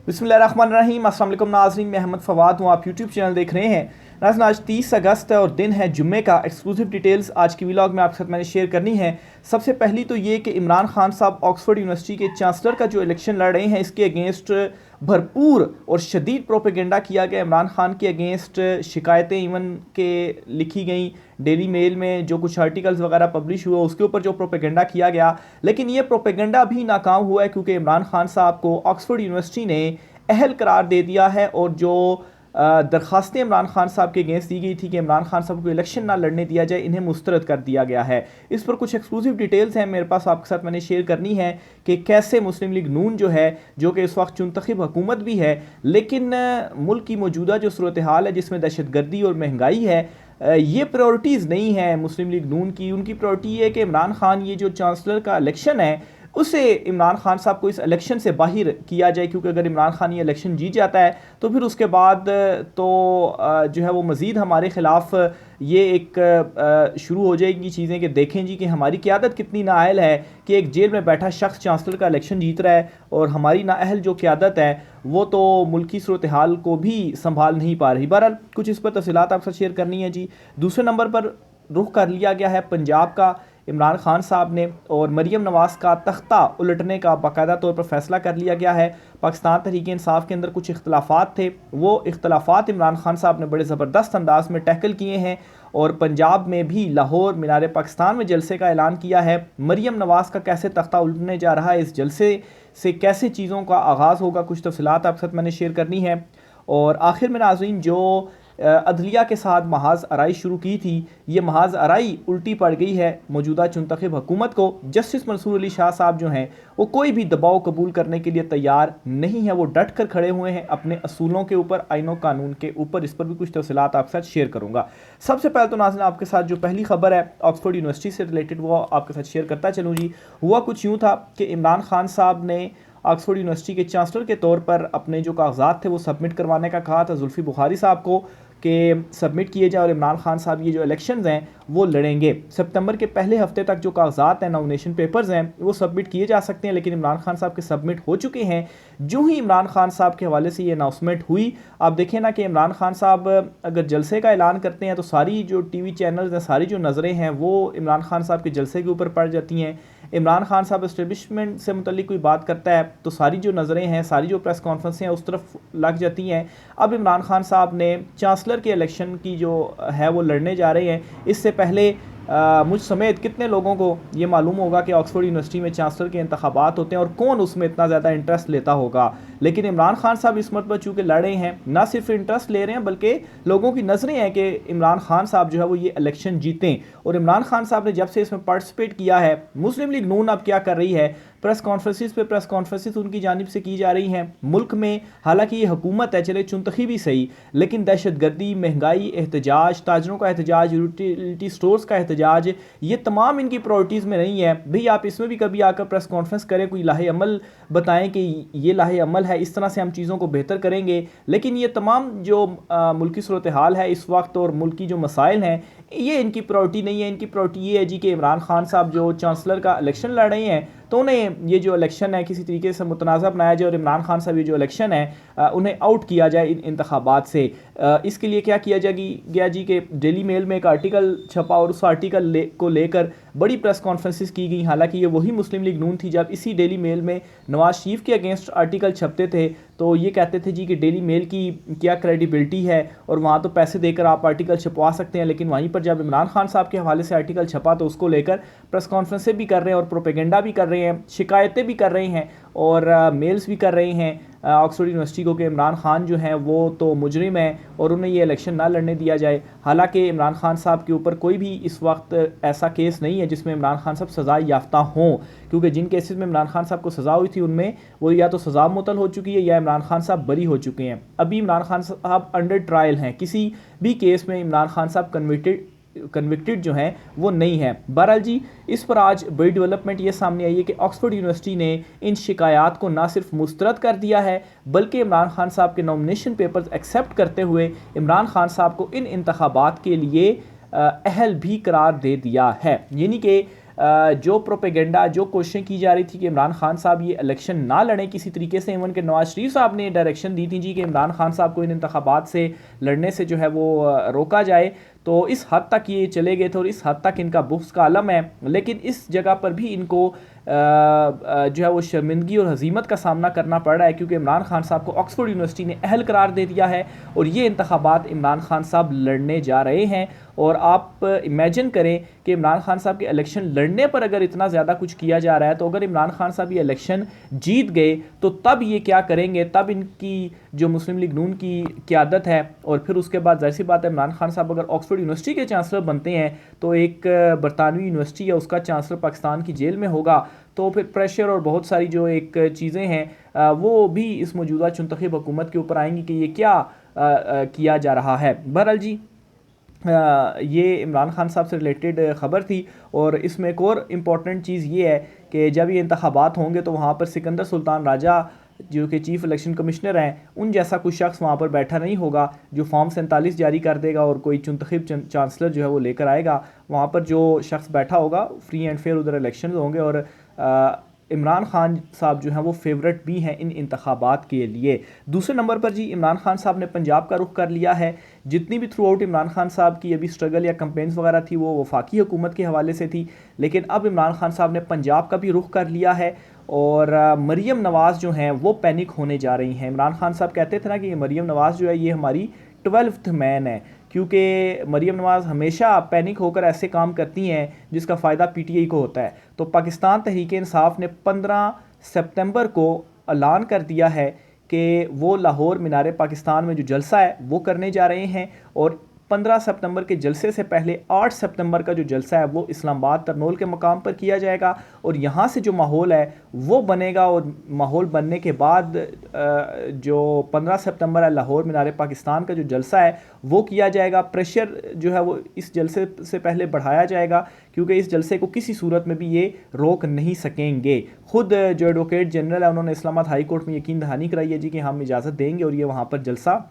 बिस्मिल्लाहिर्रहमानिर्रहीम। अस्सलाम वालेकुम नाज़रीन, मैं अहमद फ़वाद हूँ। आप यूट्यूब चैनल देख रहे हैं। नाज़रीन, आज 30 अगस्त है और दिन है जुम्मे का। एक्सक्लूसिव डिटेल्स आज की व्लॉग में आपके साथ मैंने शेयर करनी है। सबसे पहली तो ये कि इमरान खान साहब ऑक्सफोर्ड यूनिवर्सिटी के चांसलर का जो इलेक्शन लड़ रहे हैं, इसके अगेंस्ट भरपूर और शदीद प्रोपेगेंडा किया गया। इमरान खान के अगेंस्ट शिकायतें इवन के लिखी गई, डेली मेल में जो कुछ आर्टिकल्स वगैरह पब्लिश हुए उसके ऊपर जो प्रोपेगेंडा किया गया, लेकिन ये प्रोपेगेंडा भी नाकाम हुआ है क्योंकि इमरान खान साहब को ऑक्सफोर्ड यूनिवर्सिटी ने अहल करार दे दिया है। और जो दरखास्तें इमरान खान साहब के अगेंस्ट दी गई थी कि इमरान खान साहब को इलेक्शन ना लड़ने दिया जाए, इन्हें मुस्तरद कर दिया गया है। इस पर कुछ एक्सक्लूसिव डिटेल्स हैं मेरे पास, आपके साथ मैंने शेयर करनी है कि कैसे मुस्लिम लीग नून जो है, जो कि इस वक्त मुंतखब हुकूमत भी है, लेकिन मुल्क की मौजूदा जो सूरत हाल है जिसमें दहशत गर्दी और महंगाई है, ये प्रायोरिटीज़ नहीं है मुस्लिम लीग नून की। उनकी प्रायोरिटी है कि इमरान खान ये जो चांसलर का इलेक्शन है उसे इमरान खान साहब को इस इलेक्शन से बाहर किया जाए, क्योंकि अगर इमरान खान ये इलेक्शन जीत जाता है तो फिर उसके बाद तो जो है वो मज़ीद हमारे ख़िलाफ़ ये एक शुरू हो जाएगी चीज़ें कि देखें जी कि हमारी क़यादत कितनी नाअहल है कि एक जेल में बैठा शख्स चांसलर का इलेक्शन जीत रहा है और हमारी नाअहल जो क़यादत है वो तो मुल्क की सूरत हाल को भी संभाल नहीं पा रही। बहरहाल कुछ इस पर तफसीलात आपसे शेयर करनी है जी। दूसरे नंबर पर रुख कर लिया गया है पंजाब का। इमरान खान साहब ने और मरीम नवाज़ का तख्ता उलटने का बाकायदा तौर पर फैसला कर लिया गया है। पाकिस्तान तहरीक इंसाफ के अंदर कुछ इख्तलाफात थे, वो इख्तलाफात इमरान खान साहब ने बड़े ज़बरदस्त अंदाज में टैकल किए हैं और पंजाब में भी लाहौर मीनार पाकिस्तान में जलसे का ऐलान किया है। मरीम नवाज़ का कैसे तख्ता उलटने जा रहा है, इस जलसे से कैसे चीज़ों का आगाज़ होगा, कुछ तफसीलात आपके साथ मैंने शेयर करनी है। और आखिर में नाज़रीन, जो अदलिया के साथ महाज आराई शुरू की थी, ये महाज आराई उल्टी पड़ गई है मौजूदा मुंतखब हुकूमत को। जस्टिस मंसूर अली शाह साहब जो हैं वो कोई भी दबाव कबूल करने के लिए तैयार नहीं है, वो डट कर खड़े हुए हैं अपने असूलों के ऊपर, आइनों कानून के ऊपर। इस पर भी कुछ तफसीलात आपके साथ शेयर करूँगा। सबसे पहले तो नाज़रीन आपके साथ जो पहली खबर है ऑक्सफोर्ड यूनिवर्सिटी से रिलेटेड वो आपके साथ शेयर करता चलूँ जी। हुआ कुछ यूँ था कि इमरान खान साहब ने ऑक्सफोर्ड यूनिवर्सिटी के चांसलर के तौर पर अपने जो कागजात थे वो सबमिट करवाने का कहा था जुल्फ़ी बुखारी साहब को कि सबमिट किए जाए और इमरान खान साहब ये जो इलेक्शंस हैं वो लड़ेंगे। सितंबर के पहले हफ्ते तक जो कागजात हैं, नॉमिनेशन पेपर्स हैं, वो सबमिट किए जा सकते हैं, लेकिन इमरान खान साहब के सबमिट हो चुके हैं। जो ही इमरान खान साहब के हवाले से ये अनाउंसमेंट हुई, आप देखें ना कि इमरान खान साहब अगर जलसे का ऐलान करते हैं तो सारी जो टीवी चैनल्स हैं, सारी जो नज़रें हैं वो इमरान खान साहब के जलसे के ऊपर पड़ जाती हैं। इमरान खान साहब इस्टेब्लिशमेंट से मुतल्लिक कोई बात करता है तो सारी जो नज़रें हैं, सारी जो प्रेस कॉन्फ्रेंसें हैं उस तरफ लग जाती हैं। अब इमरान खान साहब ने चांसलर के इलेक्शन की जो है वो लड़ने जा रहे हैं। इससे पहले मुझ समेत कितने लोगों को ये मालूम होगा कि ऑक्सफोर्ड यूनिवर्सिटी में चांसलर के इंतखाबात होते हैं और कौन उसमें इतना ज़्यादा इंटरेस्ट लेता होगा। लेकिन इमरान खान साहब इस मत पर चूँकि लड़ रहे हैं, ना सिर्फ इंटरेस्ट ले रहे हैं बल्कि लोगों की नज़रें हैं कि इमरान खान साहब जो है वो ये इलेक्शन जीतें। और इमरान खान साहब ने जब से इसमें पार्टिसिपेट किया है, मुस्लिम लीग नून अब क्या कर रही है, प्रेस कॉन्फ्रेंसिस पे प्रेस कॉन्फ्रेंसिस उनकी जानिब से की जा रही हैं। मुल्क में हालांकि ये हुकूमत है, चले चुनतखी भी सही, लेकिन दहशत गर्दी, महंगाई, एहतजाज, ताजरों का एहतजाज, यूटिलिटी स्टोर्स का एहतजाज, ये तमाम इनकी प्रायोरिटीज़ में नहीं है। भाई आप इसमें भी कभी आकर प्रेस कॉन्फ्रेंस करें, कोई लाहे अमल बताएं कि ये लाहे अमल है, इस तरह से हम चीज़ों को बेहतर करेंगे, लेकिन ये तमाम जो मुल्की सूरत हाल है इस वक्त और मुल्क की जो मसाइल हैं, ये इनकी प्रायोरिटी नहीं है। इनकी प्रायोरिटी ये है जी कि इमरान खान साहब जो चांसलर का इलेक्शन लड़ रहे हैं तो उन्हें ये जो इलेक्शन है किसी तरीके से मुतनाज़ा बनाया जाए और इमरान खान साहब ये जो इलेक्शन है उन्हें आउट किया जाए इन इंतखाबात से। इसके लिए क्या किया गया जी कि डेली मेल में एक आर्टिकल छपा और उस आर्टिकल को लेकर बड़ी प्रेस कॉन्फ्रेंसिस की गई। हालांकि ये वही मुस्लिम लीग नून थी जब इसी डेली मेल में नवाज शरीफ के अगेंस्ट आर्टिकल छपते थे तो ये कहते थे जी कि डेली मेल की क्या क्रेडिबिलिटी है और वहाँ तो पैसे देकर आप आर्टिकल छपवा सकते हैं, लेकिन वहीं पर जब इमरान खान साहब के हवाले से आर्टिकल छपा तो उसको लेकर प्रेस कॉन्फ्रेंसें भी कर रहे हैं और प्रोपेगेंडा भी कर रहे हैं, शिकायतें भी कर रहे हैं और मेल्स भी कर रहे हैं ऑक्सफोर्ड यूनिवर्सिटी को कि इमरान खान जो हैं वो तो मुजरिम है और उन्हें ये इलेक्शन ना लड़ने दिया जाए। हालांकि इमरान खान साहब के ऊपर कोई भी इस वक्त ऐसा केस नहीं है जिसमें इमरान खान साहब सज़ा याफ्ता हों, क्योंकि जिन केसेस में इमरान खान साहब को सज़ा हुई थी उनमें वो या तो सज़ा मुअत्तल हो चुकी है या इमरान खान साहब बरी हो चुके हैं। अभी इमरान खान साहब अंडर ट्रायल हैं, किसी भी केस में इमरान खान साहब कन्विक्टेड जो हैं वो नहीं है। बहरहाल जी, इस पर आज बड़ी डेवलपमेंट ये सामने आई है कि ऑक्सफोर्ड यूनिवर्सिटी ने इन शिकायत को ना सिर्फ मुस्तरद कर दिया है बल्कि इमरान खान साहब के नॉमिनेशन पेपर्स एक्सेप्ट करते हुए इमरान खान साहब को इन इंतखाबात के लिए अहल भी करार दे दिया है। यानी कि जो प्रोपेगेंडा, जो कोशिशें की जा रही थी कि इमरान खान साहब ये इलेक्शन ना लड़ें किसी तरीके से, इवन के नवाज शरीफ साहब ने डायरेक्शन दी थी जी कि इमरान खान साहब को इन इंतखाबात से लड़ने से जो है वो रोका जाए, तो इस हद तक ये चले गए थे और इस हद तक इनका बुग़्ज़ का आलम है। लेकिन इस जगह पर भी इनको जो है वो शर्मिंदगी और हज़ीमत का सामना करना पड़ रहा है, क्योंकि इमरान खान साहब को ऑक्सफोर्ड यूनिवर्सिटी ने अहल करार दे दिया है और ये इंतखाबात इमरान खान साहब लड़ने जा रहे हैं। और आप इमेजिन करें कि इमरान खान साहब के इलेक्शन लड़ने पर अगर इतना ज़्यादा कुछ किया जा रहा है, तो अगर इमरान खान साहब ये इलेक्शन जीत गए तो तब ये क्या करेंगे, तब इनकी जो मुस्लिम लीग नून की क़यादत है, और फिर उसके बाद ज़ाहिर सी बात है इमरान खान साहब अगर ऑक्सफोर्ड यूनिवर्सिटी के चांसलर बनते हैं तो एक बरतानवी यूनिवर्सिटी है उसका चांसलर पाकिस्तान की जेल में होगा, तो फिर प्रेशर और बहुत सारी जो एक चीज़ें हैं वो भी इस मौजूदा चुनतखब हुकूमत के ऊपर आएंगी कि ये क्या किया जा रहा है। बहरहाल जी, ये इमरान खान साहब से रिलेटेड ख़बर थी। और इसमें एक और इम्पॉर्टेंट चीज़ ये है कि जब ये इंतखाबात होंगे तो वहाँ पर सिकंदर सुल्तान राजा जो कि चीफ़ इलेक्शन कमिश्नर हैं, उन जैसा कोई शख्स वहाँ पर बैठा नहीं होगा जो फॉर्म 47 जारी कर देगा और कोई चुनतखब चांसलर जो है वो लेकर आएगा। वहाँ पर जो शख्स बैठा होगा, फ्री एंड फेयर उधर इलेक्शन होंगे और इमरान खान साहब जो हैं वो फेवरेट भी हैं इन इंतखाबात के लिए। दूसरे नंबर पर जी, इमरान खान साहब ने पंजाब का रुख कर लिया है। जितनी भी थ्रू आउट इमरान खान साहब की अभी स्ट्रगल या कंपेन्स वगैरह थी वो वफाकी हुकूमत के हवाले से थी, लेकिन अब इमरान खान साहब ने पंजाब का भी रुख कर लिया है। और मरीम नवाज़ जो हैं वो पैनिक होने जा रही हैं। इमरान खान साहब कहते थे ना कि मरीम नवाज़ जो है ये हमारी 12th मैन है, क्योंकि मरीम नवाज़ हमेशा पैनिक होकर ऐसे काम करती हैं जिसका फ़ायदा पीटीआई को होता है। तो पाकिस्तान तहरीक इंसाफ ने 15 सितंबर को ऐलान कर दिया है कि वो लाहौर मीनार पाकिस्तान में जो जलसा है वो करने जा रहे हैं, और 15 सितंबर के जलसे से पहले 8 सितंबर का जो जलसा है वो इस्लामाबाद तरनोल के मकाम पर किया जाएगा। और यहाँ से जो माहौल है वो बनेगा, और माहौल बनने के बाद जो 15 सितंबर है लाहौर मीनार पाकिस्तान का जो जलसा है वो किया जाएगा। प्रेशर जो है वो इस जलसे से पहले बढ़ाया जाएगा, क्योंकि इस जलसे को किसी सूरत में भी ये रोक नहीं सकेंगे। खुद जो एडवोकेट जनरल है उन्होंने इस्लामाबाद हाई कोर्ट में यकीन दहानी कराई है जी कि हम इजाज़त देंगे और ये वहाँ पर जलसा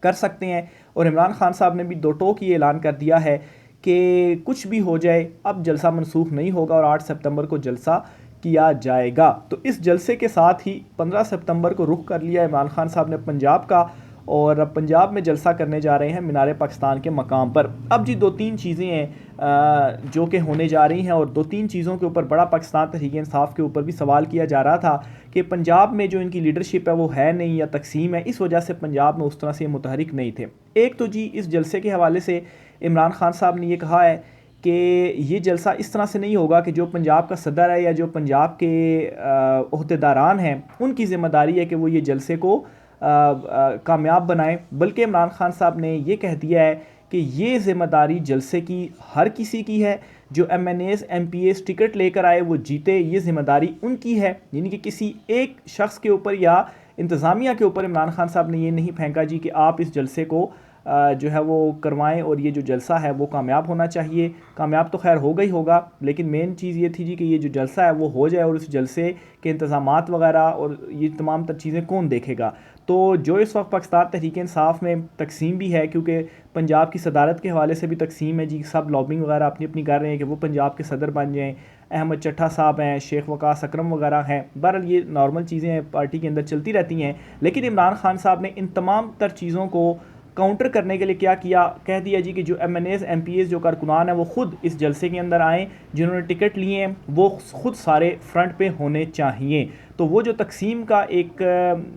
कर सकते हैं। और इमरान खान साहब ने भी दो टोक ये ऐलान कर दिया है कि कुछ भी हो जाए अब जलसा मनसूख नहीं होगा और 8 सितंबर को जलसा किया जाएगा। तो इस जलसे के साथ ही 15 सितंबर को रुख कर लिया इमरान खान साहब ने पंजाब का, और पंजाब में जलसा करने जा रहे हैं मीनार पाकिस्तान के मकाम पर। अब जी 2-3 चीज़ें हैं जो कि होने जा रही हैं, और 2-3 चीज़ों के ऊपर बड़ा पाकिस्तान तहरीक इंसाफ के ऊपर भी सवाल किया जा रहा था कि पंजाब में जो इनकी लीडरशिप है वो है नहीं या तकसीम है, इस वजह से पंजाब में उस तरह से मुतहरिक नहीं थे। एक तो जी इस जलसे के हवाले से इमरान खान साहब ने ये कहा है कि ये जलसा इस तरह से नहीं होगा कि जो पंजाब का सदर है या जो पंजाब के ओहदेदारान हैं उनकी ज़िम्मेदारी है कि वो ये जलसे को कामयाब बनाएं, बल्कि इमरान खान साहब ने ये कह दिया है कि ये ज़िम्मेदारी जलसे की हर किसी की है। जो MNAs MPAs टिकट लेकर आए वो जीते, ये ज़िम्मेदारी उनकी है, यानी कि किसी एक शख्स के ऊपर या इंतज़ामिया के ऊपर इमरान खान साहब ने ये नहीं फेंका जी कि आप इस जलसे को जो है वो करवाएं और ये जो जलसा है वो कामयाब होना चाहिए। कामयाब तो खैर होगा ही होगा, लेकिन मेन चीज़ ये थी जी कि ये जो जलसा है वो हो जाए और उस जलसे के इंतज़ामात वगैरह और ये तमाम तर चीज़ें कौन देखेगा। तो जो इस वक्त पाकिस्तान तहरीक इंसाफ में तकसीम भी है, क्योंकि पंजाब की सदारत के हवाले से भी तकसीम है जी, सब लॉबिंग वगैरह अपनी अपनी कर रहे हैं कि वो पंजाब के सदर बन जाएँ। अहमद चट्ठा साहब हैं, शेख वकास अकरम वगैरह हैं। बहरहाल ये नॉर्मल चीज़ें पार्टी के अंदर चलती रहती हैं, लेकिन इमरान खान साहब ने इन तमाम तर चीज़ों को काउंटर करने के लिए क्या किया, कह दिया जी कि जो MNAs MPAs जो कारकुनान हैं वो ख़ुद इस जलसे के अंदर आएँ, जिन्होंने टिकट लिए हैं वो ख़ुद सारे फ्रंट पे होने चाहिए। तो वो जो तकसीम का एक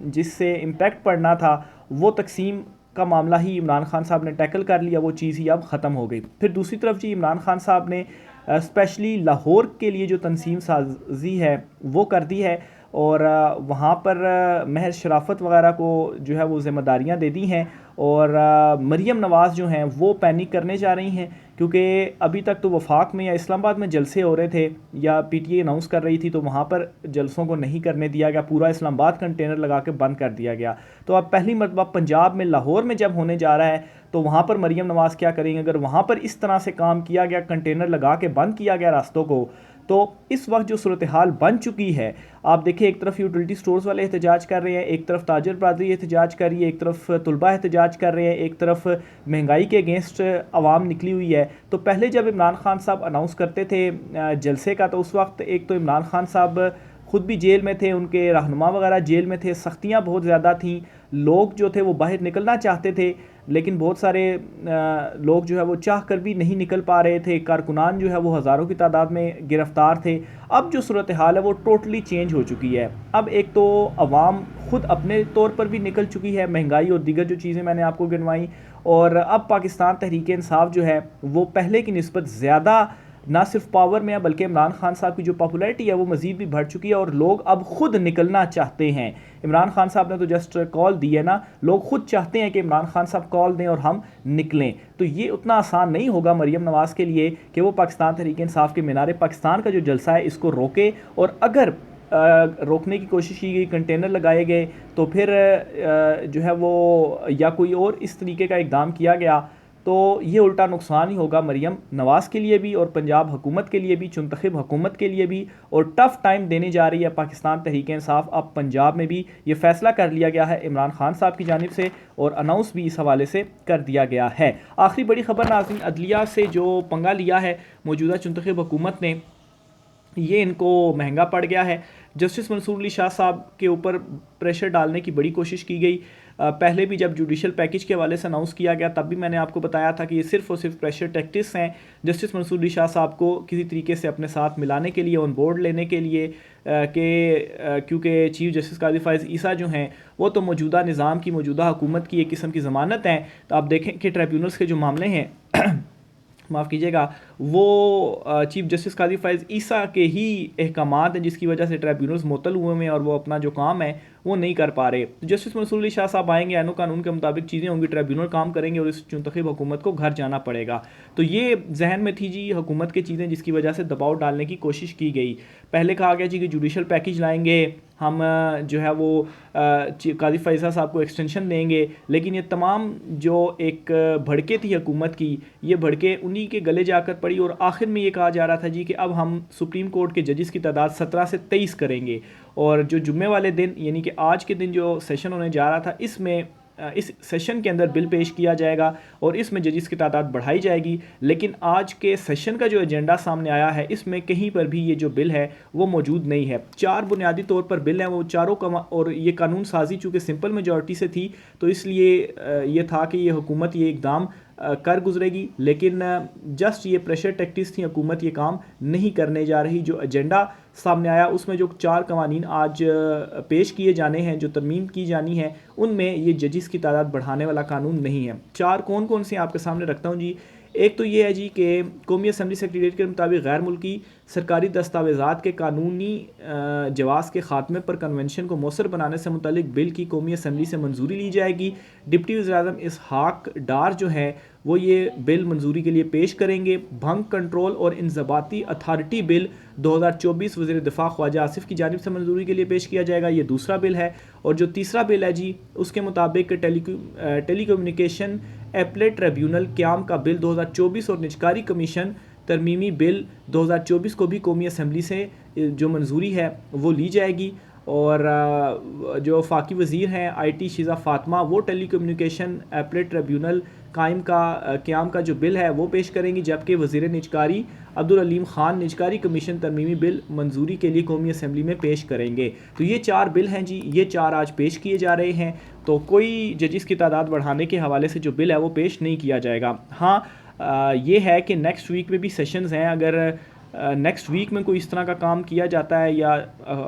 जिससे इम्पैक्ट पड़ना था वो तकसीम का मामला ही इमरान खान साहब ने टैकल कर लिया, वो चीज़ ही अब ख़त्म हो गई। फिर दूसरी तरफ जी इमरान खान साहब ने स्पेशली लाहौर के लिए जो तंसीम साजी है वो कर दी है, और वहाँ पर महर शराफत वगैरह को जो है वो ज़िम्मेदारियाँ दे दी हैं, और मरीम नवाज़ जो हैं वो पैनिक करने जा रही हैं, क्योंकि अभी तक तो वफाक में या इस्लामाबाद में जलसे हो रहे थे या PTI अनाउंस कर रही थी, तो वहाँ पर जलसों को नहीं करने दिया गया, पूरा इस्लामाबाद कंटेनर लगा के बंद कर दिया गया। तो अब पहली मरतबा पंजाब में लाहौर में जब होने जा रहा है तो वहाँ पर मरीम नवाज़ क्या करेंगे। अगर वहाँ पर इस तरह से काम किया गया, कंटेनर लगा के बंद किया गया रास्तों को, तो इस वक्त जो सूरत हाल बन चुकी है, आप देखें एक तरफ यूटिलिटी स्टोर्स वाले एहतजाज कर रहे हैं, एक तरफ ताजर बरादरी एहतजाज कर रही है, एक तरफ तलबा एहतजाज कर रहे हैं, एक तरफ महंगाई के अगेंस्ट आवाम निकली हुई है। तो पहले जब इमरान खान साहब अनाउंस करते थे जलसे का, तो उस वक्त एक तो इमरान खान साहब ख़ुद भी जेल में थे, उनके रहनुमा वगैरह जेल में थे, सख्तियाँ बहुत ज़्यादा थीं, लोग जो थे वो बाहर निकलना चाहते थे लेकिन बहुत सारे लोग जो है वो चाह कर भी नहीं निकल पा रहे थे, कारकुनान जो है वो हज़ारों की तादाद में गिरफ़्तार थे। अब जो सूरत हाल है वो टोटली चेंज हो चुकी है। अब एक तो अवाम ख़ुद अपने तौर पर भी निकल चुकी है, महंगाई और दीगर जो चीज़ें मैंने आपको गिनवाई, और अब पाकिस्तान तहरीक इंसाफ जो है वो पहले की निस्बत ज़्यादा ना सिर्फ पावर में है बल्कि इमरान खान साहब की जो पॉपुलैरिटी है वो मज़ीद भी बढ़ चुकी है और लोग अब ख़ुद निकलना चाहते हैं। इमरान खान साहब ने तो जस्ट कॉल दी है ना, लोग ख़ुद चाहते हैं कि इमरान खान साहब कॉल दें और हम निकलें। तो ये उतना आसान नहीं होगा मरीम नवाज़ के लिए कि वो पाकिस्तान तहरीक इंसाफ के मीनार पाकिस्तान का जो जलसा है इसको रोके, और अगर रोकने की कोशिश की गई, कंटेनर लगाए गए, तो फिर जो है वो या कोई और इस तरीके का इक़दाम किया गया तो ये उल्टा नुकसान ही होगा मरीम नवाज़ के लिए भी और पंजाब हुकूमत के लिए भी, चुनतखब हुकूमत के लिए भी। और टफ़ टाइम देने जा रही है पाकिस्तान तहरीक इंसाफ। अब पंजाब में भी ये फ़ैसला कर लिया गया है इमरान खान साहब की जानिब से और अनाउंस भी इस हवाले से कर दिया गया है। आखिरी बड़ी ख़बर नाज़रीन, अदलिया से जो पंगा लिया है मौजूदा चुनतखब हुकूमत ने, ये इनको महंगा पड़ गया है। जस्टिस मंसूर अली शाह साहब के ऊपर प्रेशर डालने की बड़ी कोशिश की गई। पहले भी जब जुडिशल पैकेज के हवाले से अनाउंस किया गया तब भी मैंने आपको बताया था कि ये सिर्फ और सिर्फ प्रेशर टैक्टिक्स हैं जस्टिस मंसूर अली शाह साहब को किसी तरीके से अपने साथ मिलाने के लिए, ऑन बोर्ड लेने के लिए, क्योंकि चीफ जस्टिस काजी फ़ाइज़ ईसा जो हैं वो तो मौजूदा निज़ाम की, मौजूदा हुकूमत की एक किस्म की ज़मानत हैं। तो आप देखें कि ट्राइब्यूनल्स के जो मामले हैं माफ़ कीजिएगा, वो चीफ जस्टिस काजी फ़ाइज़ ईसा के ही अहकामात हैं जिसकी वजह से ट्राइब्यूनल्स मुअत्तल हुए हैं और वो अपना जो काम है वो नहीं कर पा रहे। तो जस्टिस मंसूर अली शाह साहब आएंगे, ऐनो कानून के मुताबिक चीज़ें होंगी, ट्राइब्यूनल काम करेंगे और इस चुनतखब हुकूमत को घर जाना पड़ेगा। तो ये जहन में थी जी हुकूमत की चीज़ें जिसकी वजह से दबाव डालने की कोशिश की गई। पहले कहा गया जी कि जुडिशल पैकेज लाएंगे हम, जो है वो काजी फ़ाइज़ा साहब को एक्सटेंशन देंगे, लेकिन ये तमाम जो एक भड़के थी हुकूमत की, ये भड़के उन्हीं के गले जाकर पड़ी और आखिर में ये कहा जा रहा था जी कि अब हम सुप्रीम कोर्ट के जजेस की तादाद 17 से 23 करेंगे और जो जुम्मे वाले दिन यानी कि आज के दिन जो सेशन होने जा रहा था इसमें इस सेशन के अंदर बिल पेश किया जाएगा और इसमें जजेस की तादाद बढ़ाई जाएगी। लेकिन आज के सेशन का जो एजेंडा सामने आया है इसमें कहीं पर भी ये जो बिल है वो मौजूद नहीं है। 4 बुनियादी तौर पर बिल हैं, वो चारों और ये कानून साजी चूँकि सिंपल मेजॉरिटी से थी तो इसलिए ये था कि ये हुकूमत ये इक़दाम कर गुजरेगी, लेकिन जस्ट ये प्रेशर टैक्टिक्स थी, हुकूमत ये काम नहीं करने जा रही। जो एजेंडा सामने आया उसमें जो 4 कवानीन आज पेश किए जाने हैं, जो तरमीम की जानी है, उनमें ये जजिस की तादाद बढ़ाने वाला कानून नहीं है। 4 कौन कौन से आपके सामने रखता हूँ जी। एक तो ये है जी कि कौमी असम्बली सेक्रेटेरिएट के मुताबिक गैर मुल्की सरकारी दस्तावेज़ात के कानूनी जवाज़ के ख़ात्मे पर कन्वेंशन को मौसर बनाने से मुतल्लिक बिल की कौमी असम्बली से मंजूरी ली जाएगी। डिप्टी वज़ीर-ए-आज़म इसहाक डार जो है वो ये बिल मंजूरी के लिए पेश करेंगे। भंग कंट्रोल और इंज़बाती अथॉरिटी बिल 2024 वज़ीर दिफ़ा ख्वाजा आसिफ की जानिब से मंजूरी के लिए पेश किया जाएगा, ये दूसरा बिल है। और जो तीसरा बिल है जी उसके मुताबिक टेलीकम्युनिकेशन एपलेट ट्रिब्यूनल क़याम का बिल 2024 और निजकारी कमीशन तरमीमी बिल 2024 को भी कौमी असम्बली से जो मंजूरी है वो ली जाएगी। और जो वफाकी वज़ीर हैं IT शीज़ा फ़ातिमा वो टेलीकम्युनिकेशन एपलेट ट्रिब्यूनल क़याम का जो बिल है वो पेश करेंगी, जबकि वज़ीर निजकारी अब्दुल अलीम ख़ान निजकारी कमीशन तरमीमी बिल मंजूरी के लिए कौमी असम्बली में पेश करेंगे। तो ये 4 बिल हैं जी, ये 4 आज पेश किए जा रहे हैं। तो कोई जजिस की तादाद बढ़ाने के हवाले से जो बिल है वो पेश नहीं किया जाएगा। हाँ ये है कि नेक्स्ट वीक में भी सेशंस हैं, अगर नेक्स्ट वीक में कोई इस तरह का काम किया जाता है या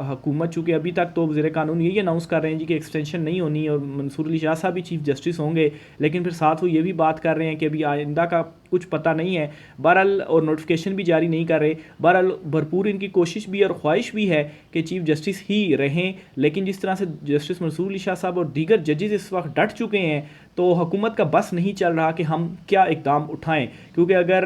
हुकूमत, चूँकि अभी तक तो वज़ीर कानून यही अनाउंस कर रहे हैं जी कि एक्सटेंशन नहीं होनी और मंसूर अली शाह साहब भी चीफ जस्टिस होंगे, लेकिन फिर साथ वो ये भी बात कर रहे हैं कि अभी आइंदा का कुछ पता नहीं है बहरहाल, और नोटिफिकेशन भी जारी नहीं कर रहे। बहरहाल भरपूर इनकी कोशिश भी और ख्वाहिश भी है कि चीफ जस्टिस ही रहें, लेकिन जिस तरह से जस्टिस मंसूर अली शाह साहब और दीगर जजेस इस वक्त डट चुके हैं तो हुकूमत का बस नहीं चल रहा कि हम क्या इक़दाम उठाएं, क्योंकि अगर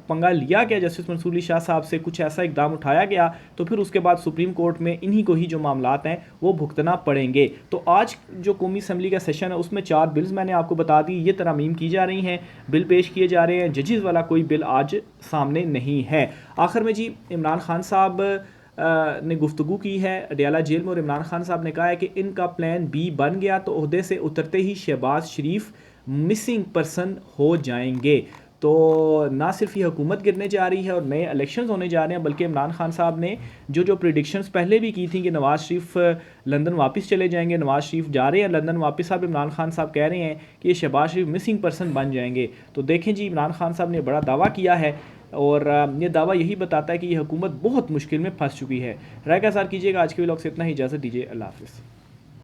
पंगा लिया गया जस्टिस मंसूर अली शाह साहब से, कुछ ऐसा इक़दाम उठाया गया तो फिर उसके बाद सुप्रीम कोर्ट में इन्हीं को ही जो मामलात हैं वो भुगतना पड़ेंगे। तो आज जो कौमी असम्बली का सेशन है उसमें 4 बिल्स मैंने आपको बता दी, ये तरमीम की जा रही हैं, बिल पेश किए जा रहे हैं। हैं, जजेस वाला कोई बिल आज सामने नहीं है। आखिर में जी इमरान खान साहब ने गुफ्तगू की है अडयाला जेल में, और इमरान खान साहब ने कहा है कि इनका प्लान बी बन गया तो ओहदे से उतरते ही शहबाज शरीफ मिसिंग पर्सन हो जाएंगे। तो ना सिर्फ ये हुकूमत गिरने जा रही है और नए इलेक्शंस होने जा रहे हैं, बल्कि इमरान खान साहब ने जो प्रिडिक्शंस पहले भी की थी कि नवाज़ शरीफ लंदन वापस चले जाएंगे, नवाज़ शरीफ जा रहे हैं लंदन वापस, अब इमरान खान साहब कह रहे हैं कि ये शहबाज शरीफ मिसिंग पर्सन बन जाएंगे। तो देखें जी, इमरान खान साहब ने बड़ा दावा किया है और ये दावा यही बताता है कि ये हुकूमत बहुत मुश्किल में फंस चुकी है। राय का इज़हार कीजिएगा। आज के व्लॉग से इतना ही, इजाज़त दीजिए, अल्लाह हाफ़िज़।